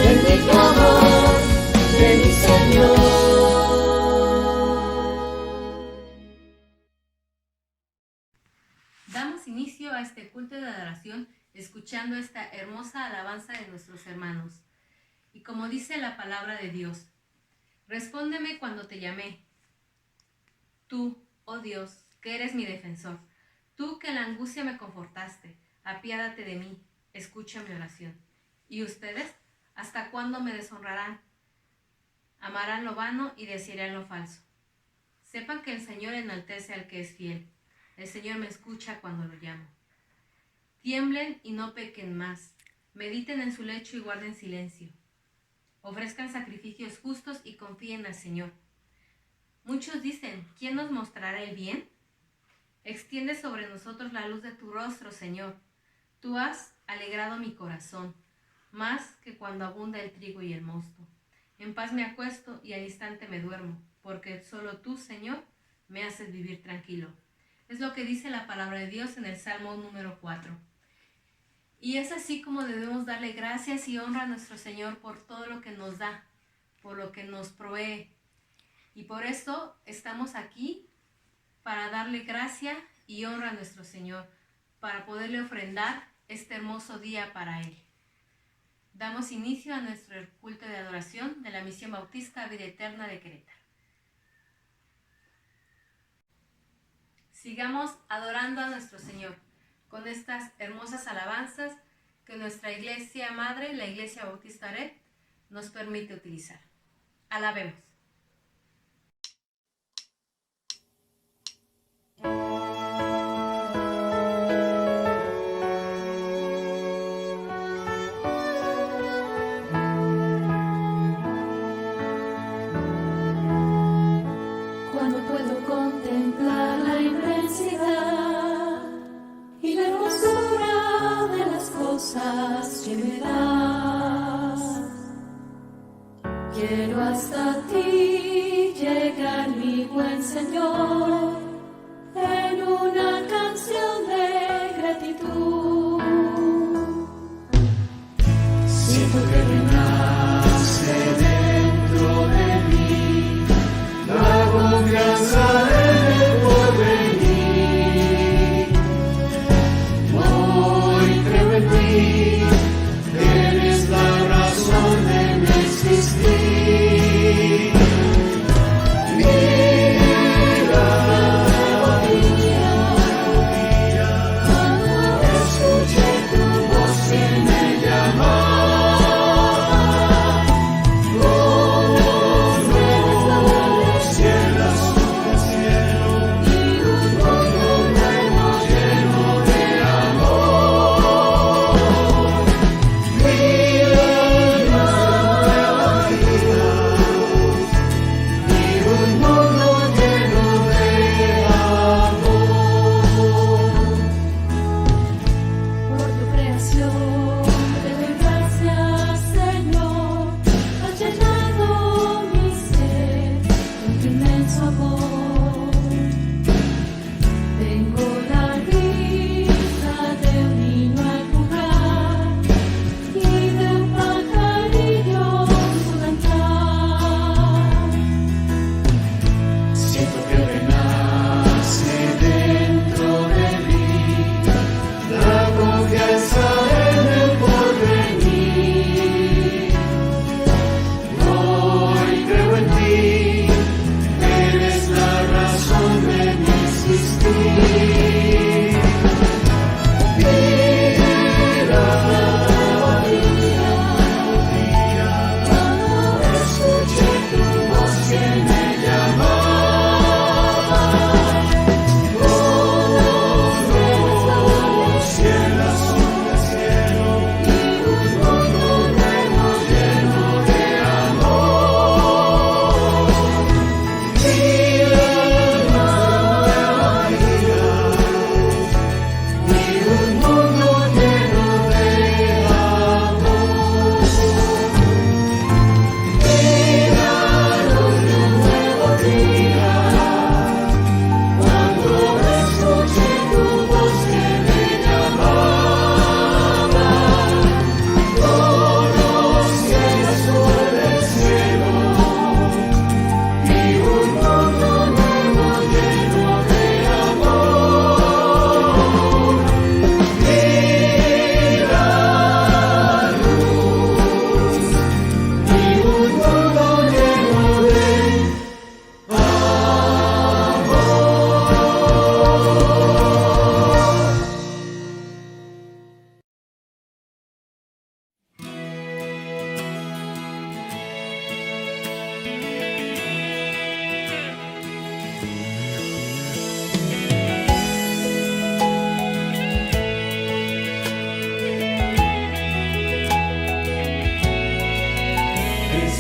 en mi clamor, de mi Señor. Damos inicio a este culto de adoración escuchando esta hermosa alabanza de nuestros hermanos. Y como dice la palabra de Dios, respóndeme cuando te llamé. Tú, oh Dios, que eres mi defensor, tú que en la angustia me confortaste, apiádate de mí, escucha mi oración. ¿Y ustedes? ¿Hasta cuándo me deshonrarán? Amarán lo vano y desearán lo falso. Sepan que el Señor enaltece al que es fiel. El Señor me escucha cuando lo llamo. Tiemblen y no pequen más. Mediten en su lecho y guarden silencio. Ofrezcan sacrificios justos y confíen al Señor. Muchos dicen, ¿quién nos mostrará el bien? Extiende sobre nosotros la luz de tu rostro, Señor. Tú has alegrado mi corazón, más que cuando abunda el trigo y el mosto. En paz me acuesto y al instante me duermo, porque solo tú, Señor, me haces vivir tranquilo. Es lo que dice la palabra de Dios en el Salmo número 4. Y es así como debemos darle gracias y honra a nuestro Señor por todo lo que nos da, por lo que nos provee. Y por eso estamos aquí para darle gracia y honra a nuestro Señor, para poderle ofrendar este hermoso día para Él. Damos inicio a nuestro culto de adoración de la Misión Bautista Vida Eterna de Querétaro. Sigamos adorando a nuestro Señor con estas hermosas alabanzas que nuestra Iglesia Madre, la Iglesia Bautista Aret, nos permite utilizar. Alabemos. Cuando puedo contemplar la inmensidad y la hermosura de las cosas que me das, quiero hasta ti llegar, mi buen Señor, en una canción de gratitud. Siento que renace dentro de mí la confianza en el porvenir. Hoy creo en ti, eres la razón de mi existir. Mira, cuando escuché tu voz que me llamó.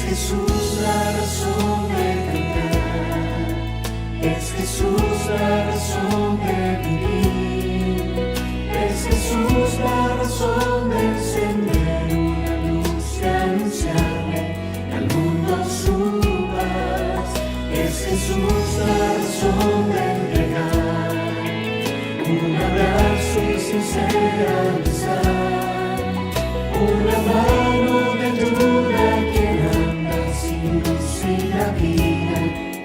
Jesús la razón de cantar, es Jesús la razón de vivir, es Jesús la razón de encender una luz y anunciarle al mundo su paz, es Jesús la razón de entregar un abrazo y sincera amistad, una mano de ayuda a quien anda sin luz y la vida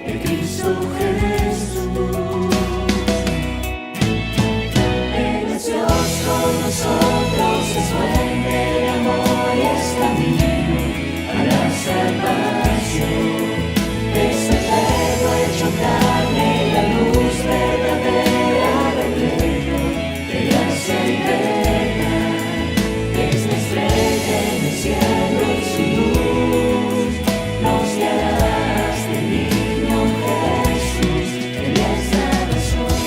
de Cristo Jesús. Él es Dios con nosotros, es fuente de amor y es camino a la salvación. Es el Verbo hecho carne, la luz verdadera del reino de gracia y verdad. Es la estrella en el cielo y su luz nos guiará hasta el niño Jesús. Él es la razón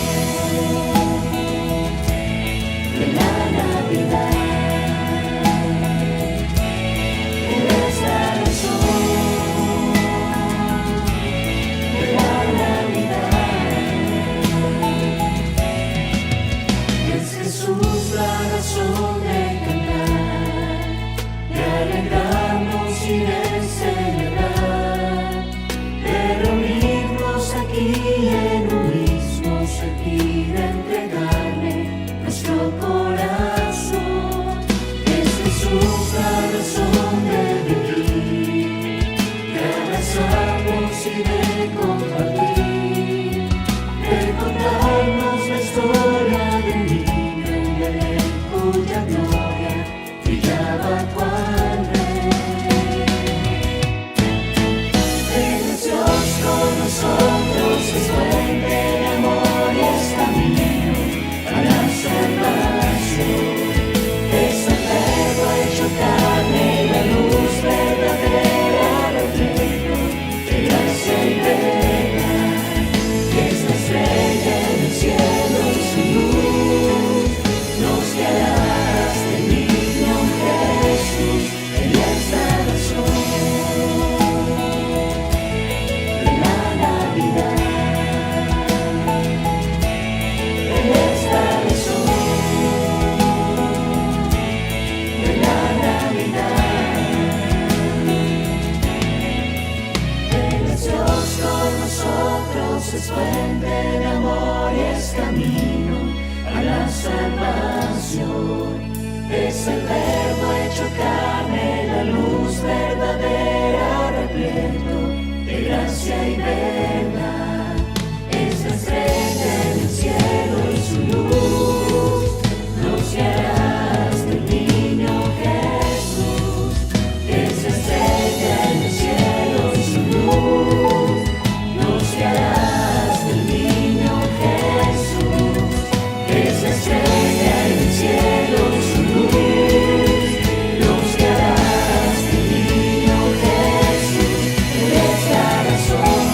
de la Navidad. Él es la razón de la Navidad. Es Jesús la razón de cantar, de alegrarnos y de celebrar, de reunirnos aquí en un mismo sentir, de entregarle nuestro corazón. Es Jesús la razón de vivir, de abrazarnos y de compartir, de contarnos la historia del niño en Belén, cuya gloria brillaba cual rey. Él es Dios con nosotros, es fuente de amor y es camino a la salvación. Es el Verbo hecho carne, la luz verdadera del reino de gracia y verdad. Es la estrella en el cielo y su luz nos guiará hasta el niño Jesús. Él es la razón de la Navidad. Él es la razón de la Navidad. Él es Dios con nosotros, es fuente de amor y es camino a la salvación. Es el Verbo hecho carne, la luz verdadera, repleto de gracia y verdad. Es la estrella en el cielo y su luz nos guiará hasta el niño Jesús. Es la estrella en el cielo y su luz nos guiará hasta el niño Jesús. Es la estrella en el cielo y su luz nos guiará hasta el niño Jesús. Él es la razón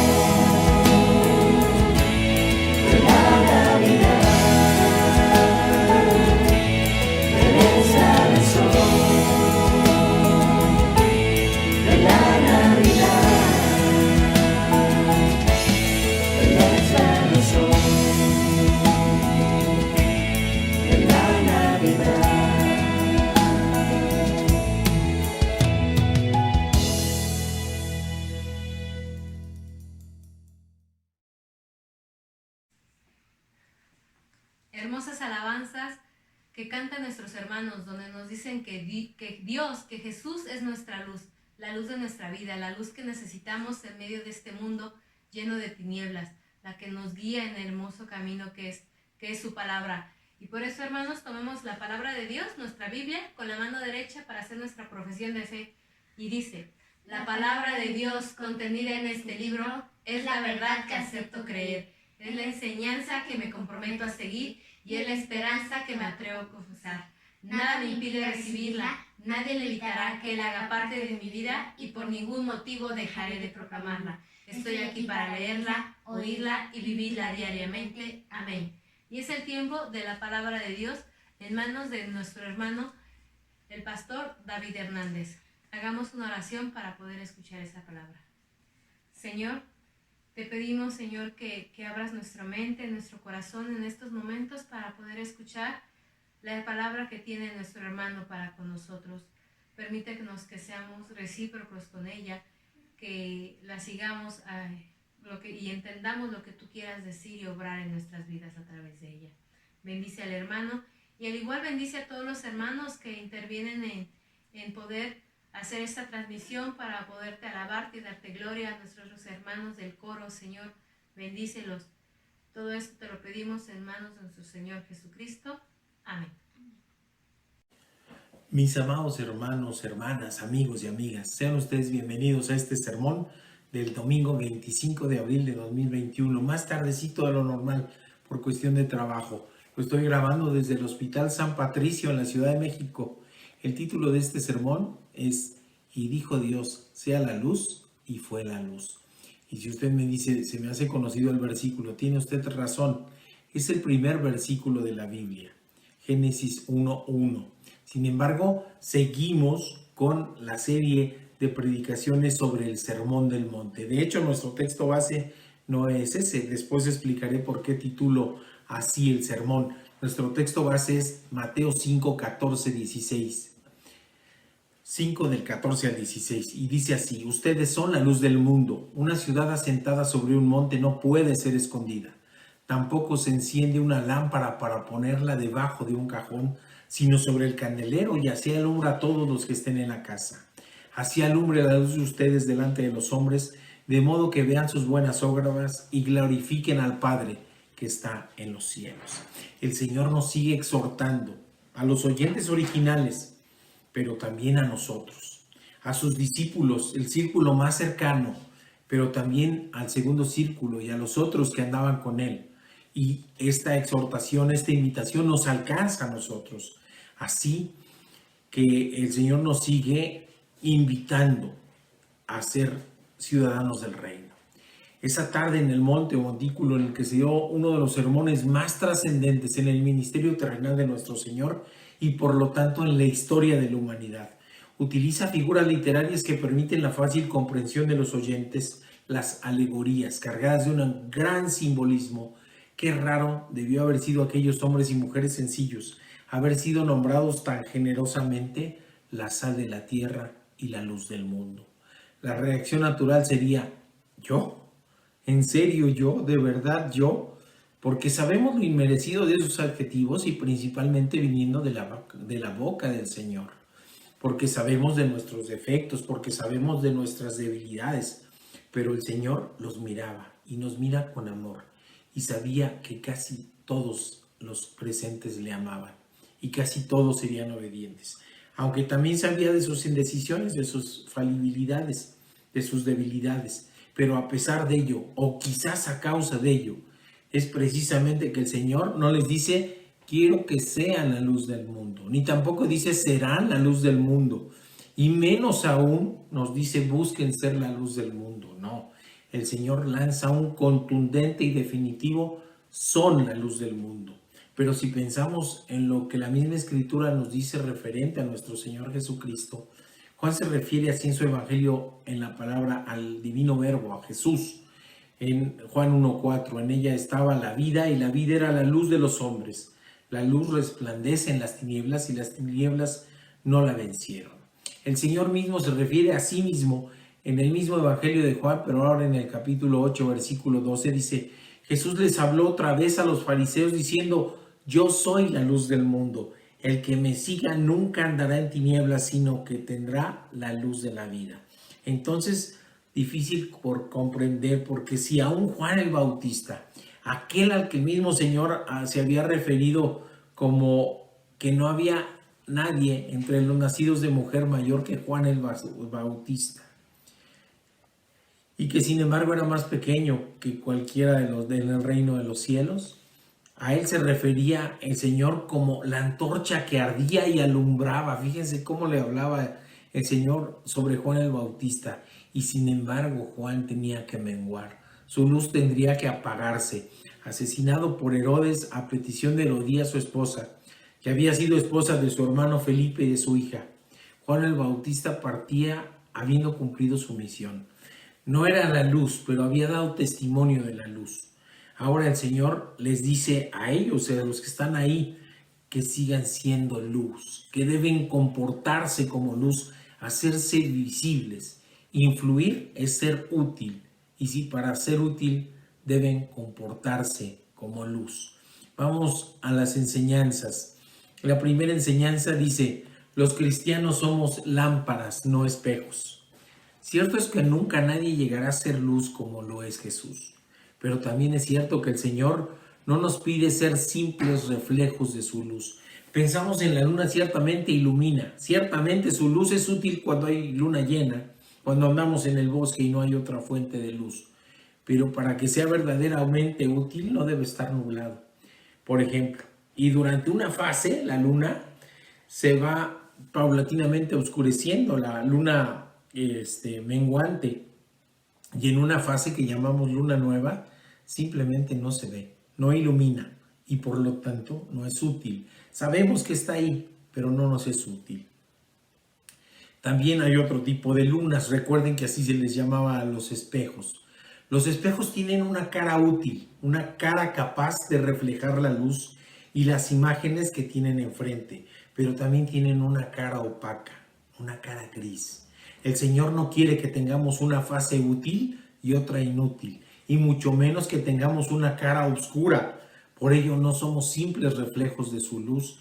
de la Navidad. Él es la razón de la Navidad. Él es la razón de la Navidad. Hermosas alabanzas que cantan nuestros hermanos, donde nos dicen que Dios, que Jesús es nuestra luz, la luz de nuestra vida, la luz que necesitamos en medio de este mundo lleno de tinieblas, la que nos guía en el hermoso camino que es su palabra. Y por eso, hermanos, tomemos la palabra de Dios, nuestra Biblia, con la mano derecha para hacer nuestra profesión de fe. Y dice: la palabra de Dios contenida en este libro es la verdad que acepto creer, es la enseñanza que me comprometo a seguir y es la esperanza que me atrevo a confesar. Nada me impide recibirla, nadie le evitará que él haga parte de mi vida y por ningún motivo dejaré de proclamarla. Estoy aquí para leerla, oírla y vivirla diariamente. Amén. Y es el tiempo de la palabra de Dios en manos de nuestro hermano, el pastor David Hernández. Hagamos una oración para poder escuchar esa palabra. Señor, te pedimos, Señor, que abras nuestra mente, nuestro corazón en estos momentos para poder escuchar la palabra que tiene nuestro hermano para con nosotros. Permítenos que seamos recíprocos con ella, que la sigamos y entendamos lo que tú quieras decir y obrar en nuestras vidas a través de ella. Bendice al hermano y al igual bendice a todos los hermanos que intervienen en poder hacer esta transmisión para poderte alabarte y darte gloria. A nuestros hermanos del coro, Señor, bendícelos. Todo esto te lo pedimos en manos de nuestro Señor Jesucristo. Amén. Mis amados hermanos, hermanas, amigos y amigas, sean ustedes bienvenidos a este sermón del domingo 25 de abril de 2021, más tardecito de lo normal por cuestión de trabajo. Lo estoy grabando desde el Hospital San Patricio en la Ciudad de México. El título de este sermón es "Y dijo Dios, sea la luz, y fue la luz". Y si usted me dice, se me hace conocido el versículo, tiene usted razón. Es el primer versículo de la Biblia, Génesis 1:1. Sin embargo, seguimos con la serie de predicaciones sobre el Sermón del Monte. De hecho, nuestro texto base no es ese. Después explicaré por qué titulo así el sermón. Nuestro texto base es Mateo 5, 14, 16. 5 del 14 al 16. Y dice así: ustedes son la luz del mundo. Una ciudad asentada sobre un monte no puede ser escondida. Tampoco se enciende una lámpara para ponerla debajo de un cajón, sino sobre el candelero, y así alumbra a todos los que estén en la casa. Así alumbre la luz de ustedes delante de los hombres, de modo que vean sus buenas obras y glorifiquen al Padre que está en los cielos. El Señor nos sigue exhortando a los oyentes originales, pero también a nosotros, a sus discípulos, el círculo más cercano, pero también al segundo círculo y a los otros que andaban con Él. Y esta exhortación, esta invitación nos alcanza a nosotros. Así que el Señor nos sigue invitando a ser ciudadanos del reino. Esa tarde en el monte o montículo en el que se dio uno de los sermones más trascendentes en el ministerio terrenal de nuestro Señor y por lo tanto en la historia de la humanidad. Utiliza figuras literarias que permiten la fácil comprensión de los oyentes, las alegorías cargadas de un gran simbolismo. Qué raro debió haber sido aquellos hombres y mujeres sencillos, haber sido nombrados tan generosamente la sal de la tierra y la luz del mundo. La reacción natural sería: ¿yo? ¿En serio yo? ¿De verdad yo? Porque sabemos lo inmerecido de esos adjetivos y principalmente viniendo de la boca del Señor. Porque sabemos de nuestros defectos, porque sabemos de nuestras debilidades. Pero el Señor los miraba y nos mira con amor. Y sabía que casi todos los presentes le amaban y casi todos serían obedientes, aunque también sabía de sus indecisiones, de sus falibilidades, de sus debilidades. Pero a pesar de ello, o quizás a causa de ello, es precisamente que el Señor no les dice: quiero que sean la luz del mundo, ni tampoco dice: serán la luz del mundo, y menos aún nos dice: busquen ser la luz del mundo. No. El Señor lanza un contundente y definitivo: son la luz del mundo. Pero si pensamos en lo que la misma Escritura nos dice referente a nuestro Señor Jesucristo, Juan se refiere así en su Evangelio en la palabra al divino Verbo, a Jesús. En Juan 1:4, en ella estaba la vida y la vida era la luz de los hombres. La luz resplandece en las tinieblas y las tinieblas no la vencieron. El Señor mismo se refiere a sí mismo en el mismo Evangelio de Juan, pero ahora en el capítulo 8, versículo 12, dice: Jesús les habló otra vez a los fariseos diciendo: yo soy la luz del mundo. El que me siga nunca andará en tinieblas, sino que tendrá la luz de la vida. Entonces, difícil por comprender, porque si aún Juan el Bautista, aquel al que el mismo Señor se había referido como que no había nadie entre los nacidos de mujer mayor que Juan el Bautista, y que sin embargo era más pequeño que cualquiera de los del reino de los cielos, a él se refería el Señor como la antorcha que ardía y alumbraba. Fíjense cómo le hablaba el Señor sobre Juan el Bautista. Y sin embargo, Juan tenía que menguar. Su luz tendría que apagarse. Asesinado por Herodes a petición de Herodías, su esposa, que había sido esposa de su hermano Felipe y de su hija. Juan el Bautista partía habiendo cumplido su misión. No era la luz, pero había dado testimonio de la luz. Ahora el Señor les dice a ellos, a los que están ahí, que sigan siendo luz, que deben comportarse como luz, hacerse visibles. Influir es ser útil, y si para ser útil deben comportarse como luz. Vamos a las enseñanzas. La primera enseñanza dice: los cristianos somos lámparas, no espejos. Cierto es que nunca nadie llegará a ser luz como lo es Jesús, pero también es cierto que el Señor no nos pide ser simples reflejos de su luz. Pensamos en la luna, ciertamente ilumina, ciertamente su luz es útil cuando hay luna llena, cuando andamos en el bosque y no hay otra fuente de luz, pero para que sea verdaderamente útil no debe estar nublado. Por ejemplo, y durante una fase la luna se va paulatinamente oscureciendo, la luna menguante, y en una fase que llamamos luna nueva simplemente no se ve, no ilumina y por lo tanto no es útil. Sabemos que está ahí, pero no nos es útil. También hay otro tipo de lunas. Recuerden que así se les llamaba a los espejos. Los espejos tienen una cara útil, una cara capaz de reflejar la luz y las imágenes que tienen enfrente, pero también tienen una cara opaca, una cara gris. El Señor no quiere que tengamos una fase útil y otra inútil, y mucho menos que tengamos una cara oscura. Por ello no somos simples reflejos de su luz,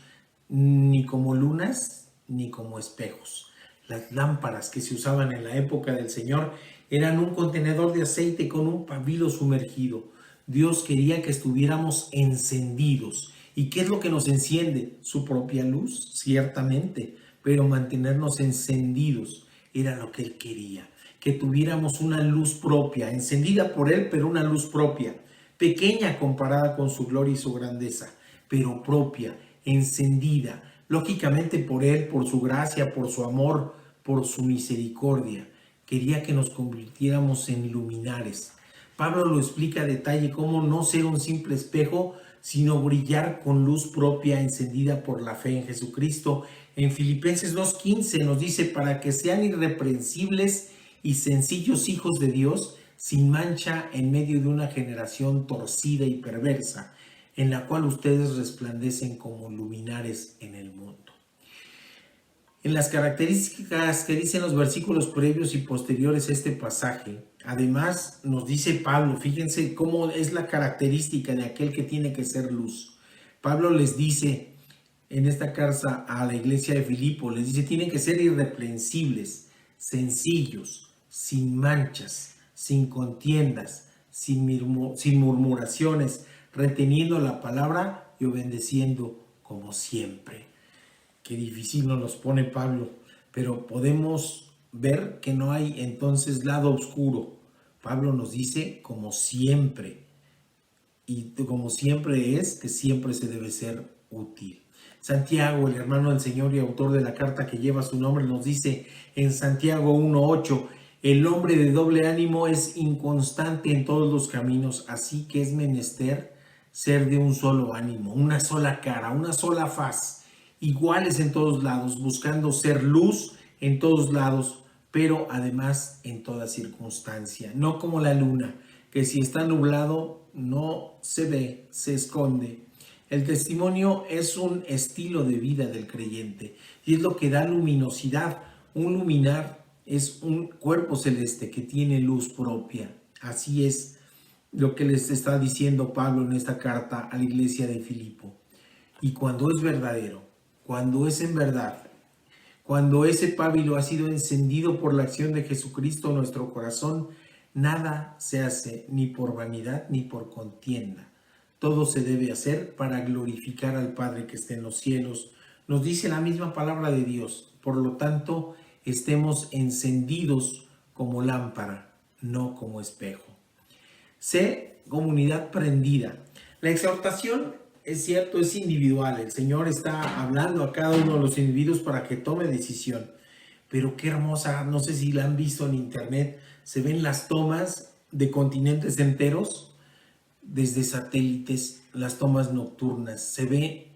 ni como lunas, ni como espejos. Las lámparas que se usaban en la época del Señor eran un contenedor de aceite con un pabilo sumergido. Dios quería que estuviéramos encendidos. ¿Y qué es lo que nos enciende? Su propia luz, ciertamente, pero mantenernos encendidos era lo que Él quería, que tuviéramos una luz propia, encendida por Él, pero una luz propia, pequeña comparada con su gloria y su grandeza, pero propia, encendida, lógicamente por Él, por su gracia, por su amor, por su misericordia. Quería que nos convirtiéramos en luminares. Pablo lo explica a detalle cómo no ser un simple espejo, sino brillar con luz propia encendida por la fe en Jesucristo. En Filipenses 2:15 nos dice: para que sean irreprensibles y sencillos hijos de Dios, sin mancha en medio de una generación torcida y perversa, en la cual ustedes resplandecen como luminares en el mundo. En las características que dicen los versículos previos y posteriores a este pasaje, además nos dice Pablo, fíjense cómo es la característica de aquel que tiene que ser luz. Pablo les dice en esta carta a la iglesia de Filipo, les dice: tienen que ser irreprensibles, sencillos, sin manchas, sin contiendas, sin murmuraciones, reteniendo la palabra y obedeciendo como siempre. Qué difícil nos los pone Pablo, pero podemos ver que no hay entonces lado oscuro. Pablo nos dice como siempre, y como siempre es que siempre se debe ser útil. Santiago, el hermano del Señor y autor de la carta que lleva su nombre, nos dice en Santiago 1:8: el hombre de doble ánimo es inconstante en todos los caminos, así que es menester ser de un solo ánimo, una sola cara, una sola faz, iguales en todos lados, buscando ser luz en todos lados, pero además en toda circunstancia. No como la luna, que si está nublado no se ve, se esconde. El testimonio es un estilo de vida del creyente y es lo que da luminosidad. Un luminar es un cuerpo celeste que tiene luz propia. Así es lo que les está diciendo Pablo en esta carta a la iglesia de Filipo. Y cuando es verdadero, cuando es en verdad, cuando ese pábilo ha sido encendido por la acción de Jesucristo en nuestro corazón, nada se hace ni por vanidad ni por contienda. Todo se debe hacer para glorificar al Padre que está en los cielos. Nos dice la misma palabra de Dios. Por lo tanto, estemos encendidos como lámpara, no como espejo. Sé comunidad prendida. La exhortación, es cierto, es individual. El Señor está hablando a cada uno de los individuos para que tome decisión. Pero qué hermosa, no sé si la han visto en internet, se ven las tomas de continentes enteros desde satélites, las tomas nocturnas. Se ve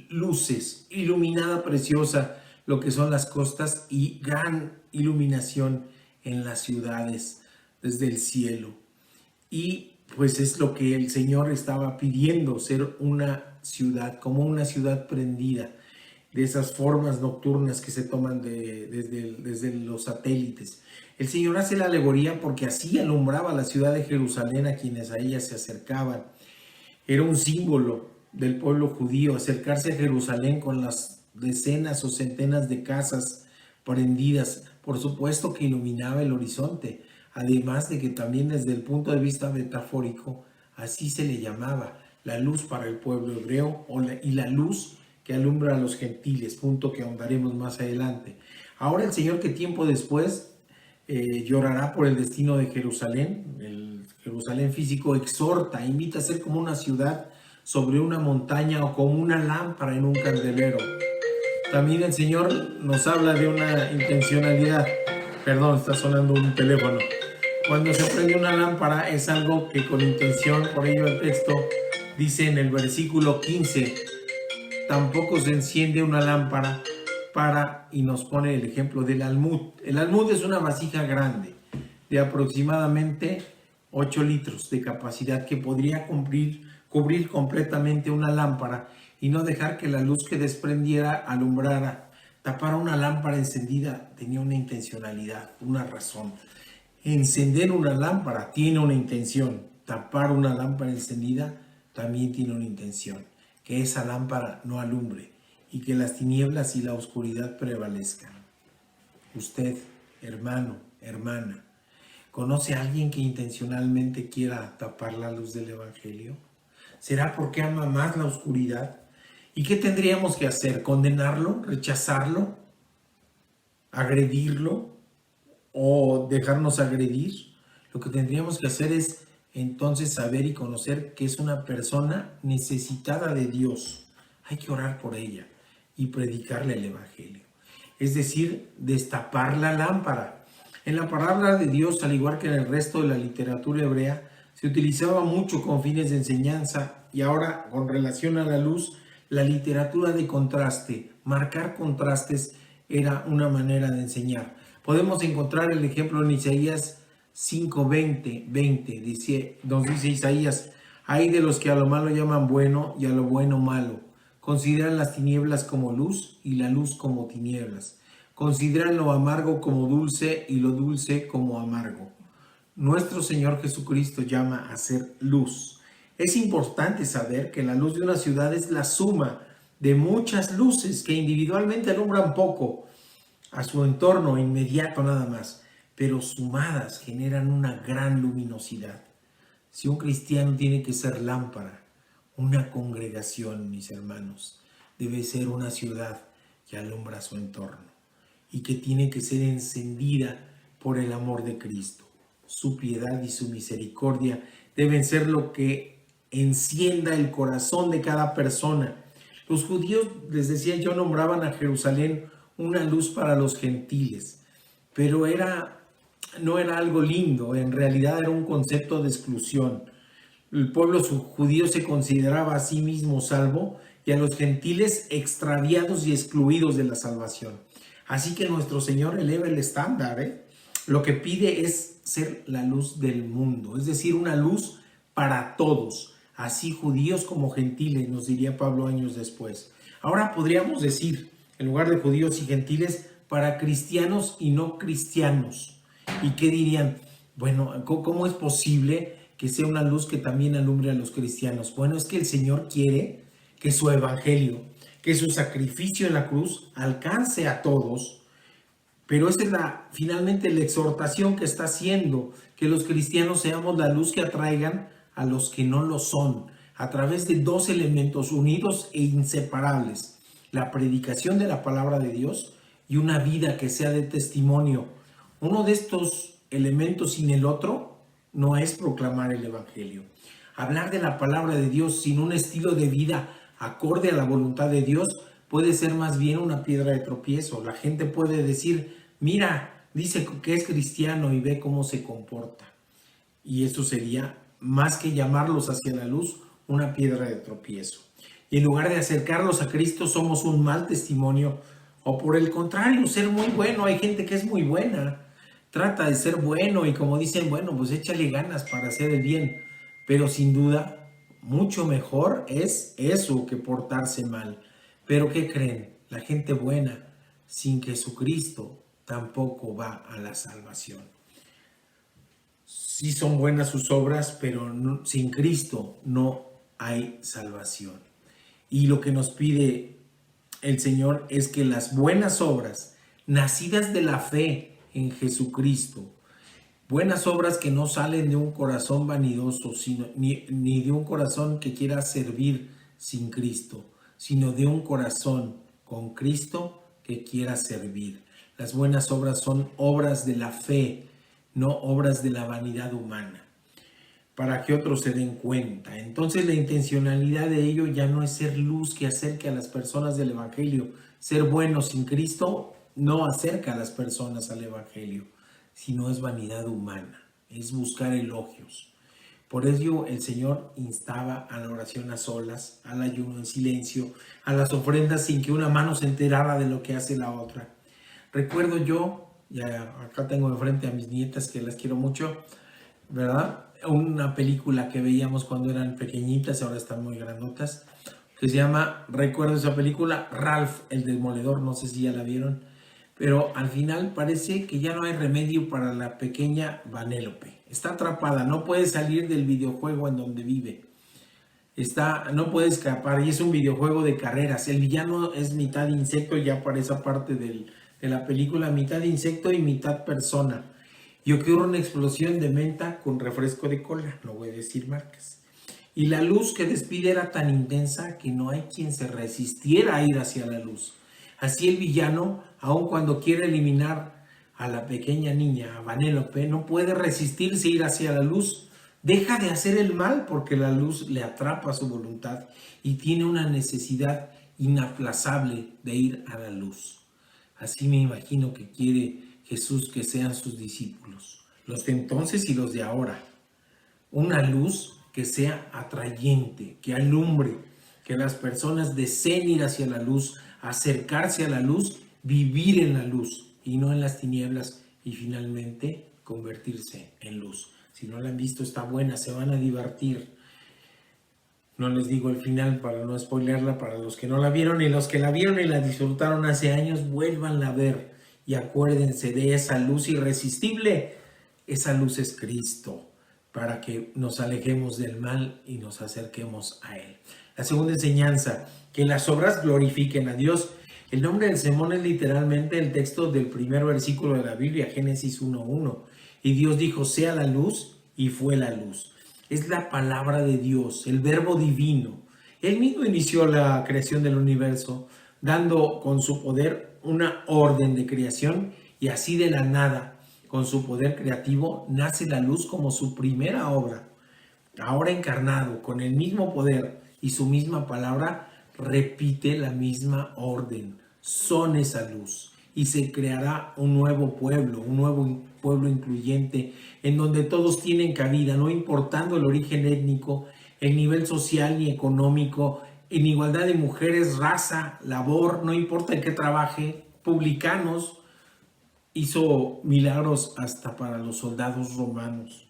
luces, iluminada preciosa, lo que son las costas y gran iluminación en las ciudades desde el cielo. Y pues es lo que el Señor estaba pidiendo, ser una ciudad, como una ciudad prendida, de esas formas nocturnas que se toman desde los satélites. El Señor hace la alegoría porque así alumbraba la ciudad de Jerusalén a quienes a ella se acercaban. Era un símbolo del pueblo judío acercarse a Jerusalén con las decenas o centenas de casas prendidas. Por supuesto que iluminaba el horizonte, además de que también desde el punto de vista metafórico, así se le llamaba, la luz para el pueblo hebreo y la luz que alumbra a los gentiles, punto que ahondaremos más adelante. Ahora el Señor, que tiempo después llorará por el destino de Jerusalén, el Jerusalén físico, exhorta, invita a ser como una ciudad sobre una montaña o como una lámpara en un candelero. También el Señor nos habla de una intencionalidad. Perdón, está sonando un teléfono. Cuando se prende una lámpara es algo que con intención, por ello el texto dice en el versículo 15, tampoco se enciende una lámpara y nos pone el ejemplo del almud. El almud es una vasija grande de aproximadamente 8 litros de capacidad que podría cubrir completamente una lámpara y no dejar que la luz que desprendiera alumbrara. Tapar una lámpara encendida tenía una intencionalidad, una razón. Encender una lámpara tiene una intención. Tapar una lámpara encendida también tiene una intención. Que esa lámpara no alumbre y que las tinieblas y la oscuridad prevalezcan. Usted, hermano, hermana, ¿conoce a alguien que intencionalmente quiera tapar la luz del Evangelio? ¿Será porque ama más la oscuridad? ¿Y qué tendríamos que hacer? ¿Condenarlo? ¿Rechazarlo? ¿Agredirlo? ¿O dejarnos agredir? Lo que tendríamos que hacer es entonces saber y conocer que es una persona necesitada de Dios. Hay que orar por ella y predicarle el Evangelio. Es decir, destapar la lámpara. En la palabra de Dios, al igual que en el resto de la literatura hebrea, se utilizaba mucho con fines de enseñanza y ahora con relación a la luz, la literatura de contraste. Marcar contrastes era una manera de enseñar. Podemos encontrar el ejemplo en Isaías 5:20, nos dice Isaías, hay de los que a lo malo llaman bueno y a lo bueno malo. Consideran las tinieblas como luz y la luz como tinieblas. Consideran lo amargo como dulce y lo dulce como amargo. Nuestro Señor Jesucristo llama a ser luz. Es importante saber que la luz de una ciudad es la suma de muchas luces que individualmente alumbran poco a su entorno inmediato nada más, pero sumadas generan una gran luminosidad. Si un cristiano tiene que ser lámpara, una congregación, mis hermanos, debe ser una ciudad que alumbra su entorno y que tiene que ser encendida por el amor de Cristo. Su piedad y su misericordia deben ser lo que encienda el corazón de cada persona. Los judíos, les decía yo, nombraban a Jerusalén una luz para los gentiles, pero no era algo lindo, en realidad era un concepto de exclusión. El pueblo judío se consideraba a sí mismo salvo y a los gentiles extraviados y excluidos de la salvación. Así que nuestro Señor eleva el estándar, Lo que pide es ser la luz del mundo, es decir, una luz para todos, así judíos como gentiles, nos diría Pablo años después. Ahora podríamos decir, en lugar de judíos y gentiles, para cristianos y no cristianos. ¿Y qué dirían? Bueno, ¿cómo es posible que sea una luz que también alumbre a los cristianos? Bueno, es que el Señor quiere que su evangelio, que su sacrificio en la cruz alcance a todos, pero esa es finalmente la exhortación que está haciendo, que los cristianos seamos la luz que atraigan a los que no lo son, a través de dos elementos unidos e inseparables: la predicación de la palabra de Dios y una vida que sea de testimonio. Uno de estos elementos sin el otro no es proclamar el evangelio. Hablar de la palabra de Dios sin un estilo de vida acorde a la voluntad de Dios puede ser más bien una piedra de tropiezo. La gente puede decir, mira, dice que es cristiano y ve cómo se comporta. Y eso sería, más que llamarlos hacia la luz, una piedra de tropiezo. Y en lugar de acercarlos a Cristo, somos un mal testimonio O por el contrario, ser muy bueno. Hay gente que es muy buena, trata de ser bueno y como dicen, bueno, pues échale ganas para hacer el bien. Pero sin duda, mucho mejor es eso que portarse mal. Pero ¿qué creen? La gente buena sin Jesucristo tampoco va a la salvación. Sí son buenas sus obras, pero sin Cristo no hay salvación. Y lo que nos pide el Señor es que las buenas obras, nacidas de la fe en Jesucristo, buenas obras que no salen de un corazón vanidoso, ni de un corazón que quiera servir sin Cristo, sino de un corazón con Cristo que quiera servir. Las buenas obras son obras de la fe, no obras de la vanidad humana, para que otros se den cuenta. Entonces la intencionalidad de ello ya no es ser luz que acerque a las personas del Evangelio. Ser bueno sin Cristo no acerca a las personas al Evangelio, sino es vanidad humana, es buscar elogios. Por ello el Señor instaba a la oración a solas, al ayuno en silencio, a las ofrendas sin que una mano se enterara de lo que hace la otra. Recuerdo yo, ya acá tengo enfrente a mis nietas que las quiero mucho, ¿verdad? Una película que veíamos cuando eran pequeñitas, ahora están muy grandotas, que se llama, recuerdo esa película, Ralph el Demoledor, no sé si ya la vieron, pero al final parece que ya no hay remedio para la pequeña Vanélope. Está atrapada, no puede salir del videojuego en donde vive. No puede escapar y es un videojuego de carreras. El villano es mitad insecto, ya para esa parte de la película, mitad insecto y mitad persona. Y ocurre una explosión de menta con refresco de cola, no voy a decir marcas. Y la luz que despide era tan intensa que no hay quien se resistiera a ir hacia la luz. Así el villano, aun cuando quiere eliminar a la pequeña niña, a Vanélope, no puede resistirse a ir hacia la luz. Deja de hacer el mal porque la luz le atrapa su voluntad y tiene una necesidad inaplazable de ir a la luz. Así me imagino que quiere Jesús que sean sus discípulos, los de entonces y los de ahora. Una luz que sea atrayente, que alumbre, que las personas deseen ir hacia la luz, acercarse a la luz, vivir en la luz y no en las tinieblas y finalmente convertirse en luz. Si no la han visto, está buena, se van a divertir. No les digo el final para no spoilerla para los que no la vieron, y los que la vieron y la disfrutaron hace años, vuélvanla a ver y acuérdense de esa luz irresistible. Esa luz es Cristo, para que nos alejemos del mal y nos acerquemos a Él. La segunda enseñanza, que las obras glorifiquen a Dios. El nombre del sermón es literalmente el texto del primer versículo de la Biblia, Génesis 1:1. Y Dios dijo, sea la luz, y fue la luz. Es la palabra de Dios, el verbo divino. Él mismo inició la creación del universo, dando con su poder una orden de creación, y así de la nada, con su poder creativo, nace la luz como su primera obra. Ahora encarnado, con el mismo poder y su misma palabra, repite la misma orden. Son esa luz. Y se creará un nuevo pueblo incluyente, en donde todos tienen cabida, no importando el origen étnico, el nivel social y económico, en igualdad de mujeres, raza, labor, no importa en qué trabaje. Publicanos, hizo milagros hasta para los soldados romanos.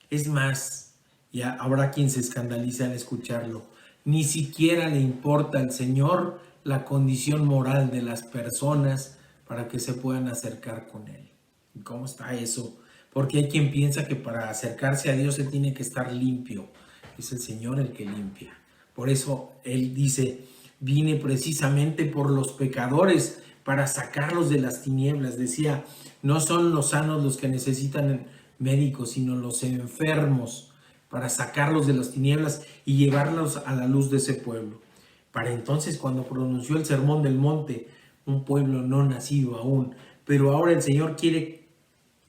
Es más, ya habrá quien se escandaliza al escucharlo, ni siquiera le importa al Señor la condición moral de las personas para que se puedan acercar con Él. ¿Y cómo está eso? Porque hay quien piensa que para acercarse a Dios se tiene que estar limpio. Es el Señor el que limpia. Por eso Él dice, vine precisamente por los pecadores para sacarlos de las tinieblas. Decía, no son los sanos los que necesitan médicos, sino los enfermos, para sacarlos de las tinieblas y llevarlos a la luz de ese pueblo. Para entonces, cuando pronunció el Sermón del Monte, un pueblo no nacido aún, pero ahora el Señor quiere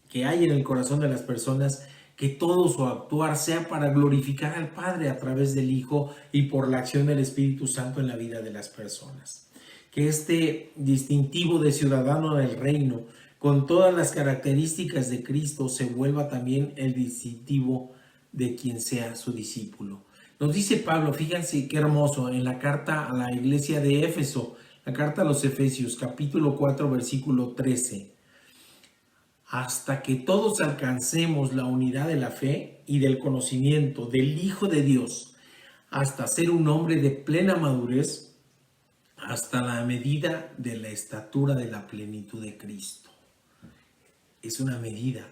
que haya en el corazón de las personas que todo su actuar sea para glorificar al Padre a través del Hijo y por la acción del Espíritu Santo en la vida de las personas. Que este distintivo de ciudadano del reino, con todas las características de Cristo, se vuelva también el distintivo de quien sea su discípulo. Nos dice Pablo, fíjense qué hermoso, en la carta a la iglesia de Éfeso, La carta a los Efesios, capítulo 4, versículo 13. Hasta que todos alcancemos la unidad de la fe y del conocimiento del Hijo de Dios, hasta ser un hombre de plena madurez, hasta la medida de la estatura de la plenitud de Cristo. Es una medida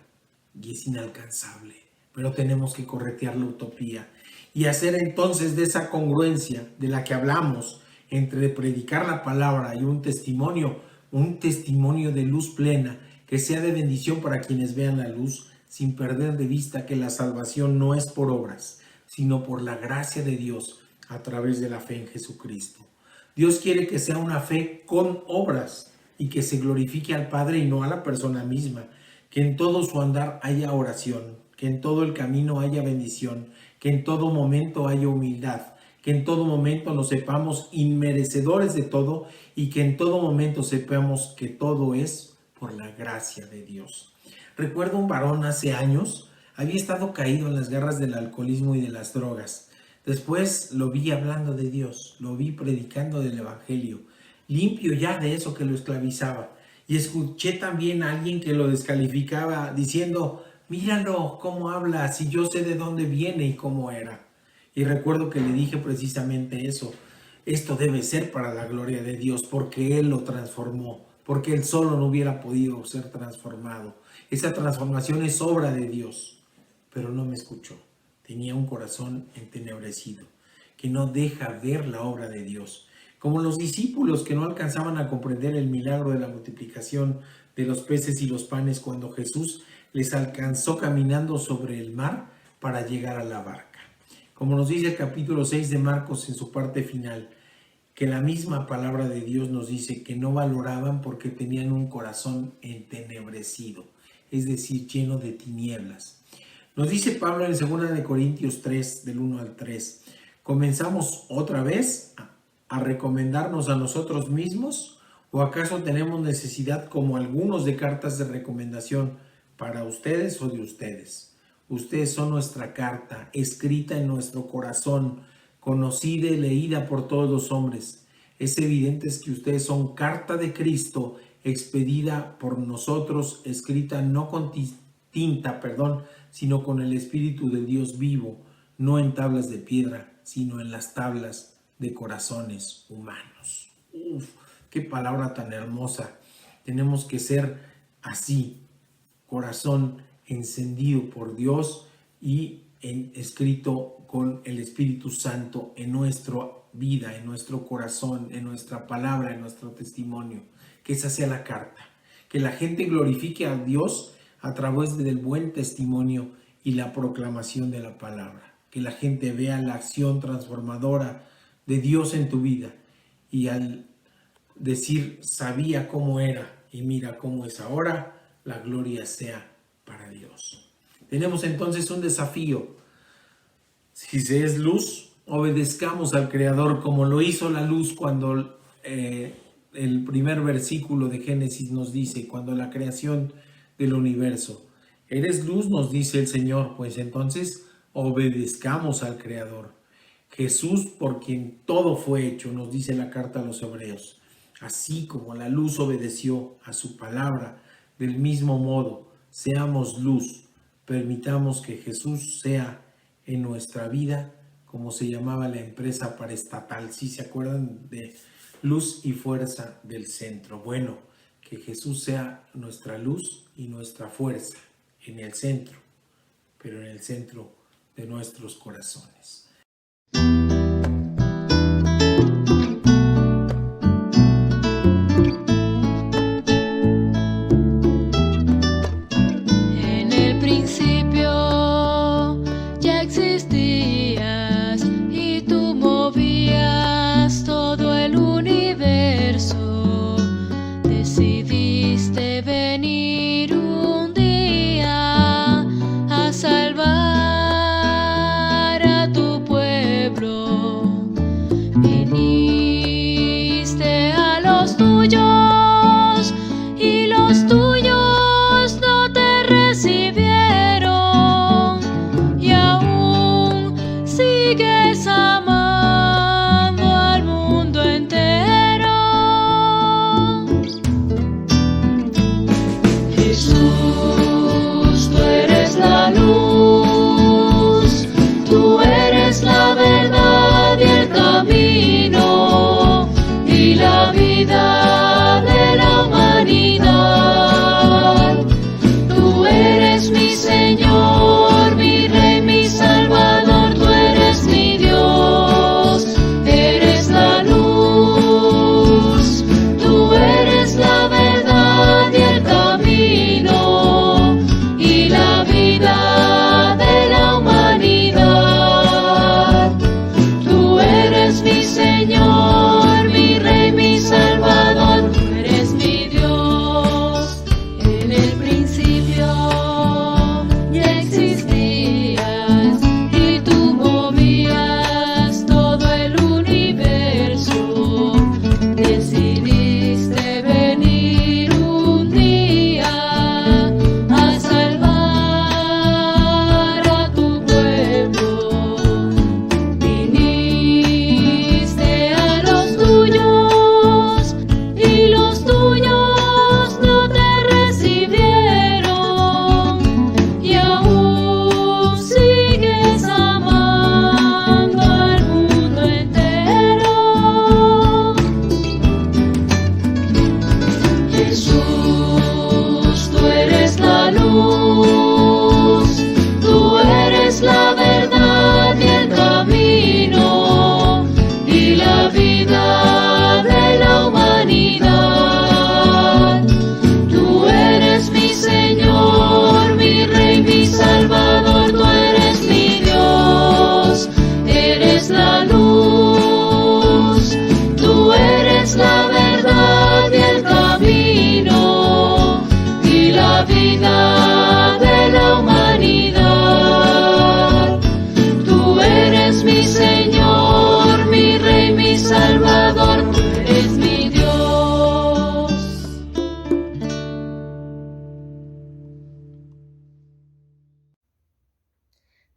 y es inalcanzable, pero tenemos que corretear la utopía y hacer entonces de esa congruencia de la que hablamos entre predicar la palabra y un testimonio de luz plena, que sea de bendición para quienes vean la luz, sin perder de vista que la salvación no es por obras, sino por la gracia de Dios a través de la fe en Jesucristo. Dios quiere que sea una fe con obras y que se glorifique al Padre y no a la persona misma, que en todo su andar haya oración, que en todo el camino haya bendición, que en todo momento haya humildad, que en todo momento nos sepamos inmerecedores de todo y que en todo momento sepamos que todo es por la gracia de Dios. Recuerdo un varón hace años, había estado caído en las garras del alcoholismo y de las drogas. Después lo vi hablando de Dios, lo vi predicando del Evangelio, limpio ya de eso que lo esclavizaba. Y escuché también a alguien que lo descalificaba diciendo, míralo cómo habla, si yo sé de dónde viene y cómo era. Y recuerdo que le dije precisamente eso, esto debe ser para la gloria de Dios, porque Él lo transformó, porque Él solo no hubiera podido ser transformado. Esa transformación es obra de Dios, pero no me escuchó. Tenía un corazón entenebrecido, que no deja ver la obra de Dios. Como los discípulos que no alcanzaban a comprender el milagro de la multiplicación de los peces y los panes cuando Jesús les alcanzó caminando sobre el mar para llegar a la barca. Como nos dice el capítulo 6 de Marcos en su parte final, que la misma palabra de Dios nos dice que no valoraban porque tenían un corazón entenebrecido, es decir, lleno de tinieblas. Nos dice Pablo en 2 Corintios 3, del 1 al 3, ¿comenzamos otra vez a recomendarnos a nosotros mismos? ¿O acaso tenemos necesidad como algunos de cartas de recomendación para ustedes o de ustedes? Ustedes son nuestra carta, escrita en nuestro corazón, conocida y leída por todos los hombres. Es evidente que ustedes son carta de Cristo, expedida por nosotros, escrita no con tinta, sino con el Espíritu de Dios vivo, no en tablas de piedra, sino en las tablas de corazones humanos. Qué palabra tan hermosa. Tenemos que ser así, corazón encendido por Dios y escrito con el Espíritu Santo en nuestra vida, en nuestro corazón, en nuestra palabra, en nuestro testimonio. Que esa sea la carta. Que la gente glorifique a Dios a través del buen testimonio y la proclamación de la palabra. Que la gente vea la acción transformadora de Dios en tu vida y al decir sabía cómo era y mira cómo es ahora, la gloria sea para Dios. Tenemos entonces un desafío. Si se es luz, obedezcamos al Creador como lo hizo la luz cuando el primer versículo de Génesis nos dice, cuando la creación del universo. Eres luz, nos dice el Señor, pues entonces obedezcamos al Creador. Jesús, por quien todo fue hecho, nos dice la carta a los Hebreos. Así como la luz obedeció a su palabra, del mismo modo, seamos luz. Permitamos que Jesús sea en nuestra vida, como se llamaba la empresa paraestatal. ¿Sí se acuerdan de Luz y Fuerza del Centro? Bueno, que Jesús sea nuestra luz y nuestra fuerza en el centro, pero en el centro de nuestros corazones. Salvar a tu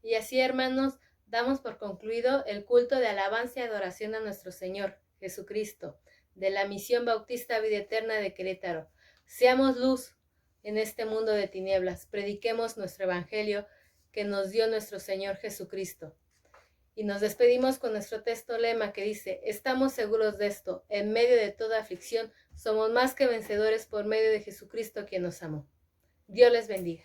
Y así, hermanos, damos por concluido el culto de alabanza y adoración a nuestro Señor Jesucristo, de la Misión Bautista Vida Eterna de Querétaro. Seamos luz en este mundo de tinieblas, prediquemos nuestro Evangelio que nos dio nuestro Señor Jesucristo. Y nos despedimos con nuestro texto lema que dice: estamos seguros de esto, en medio de toda aflicción, somos más que vencedores por medio de Jesucristo quien nos amó. Dios les bendiga.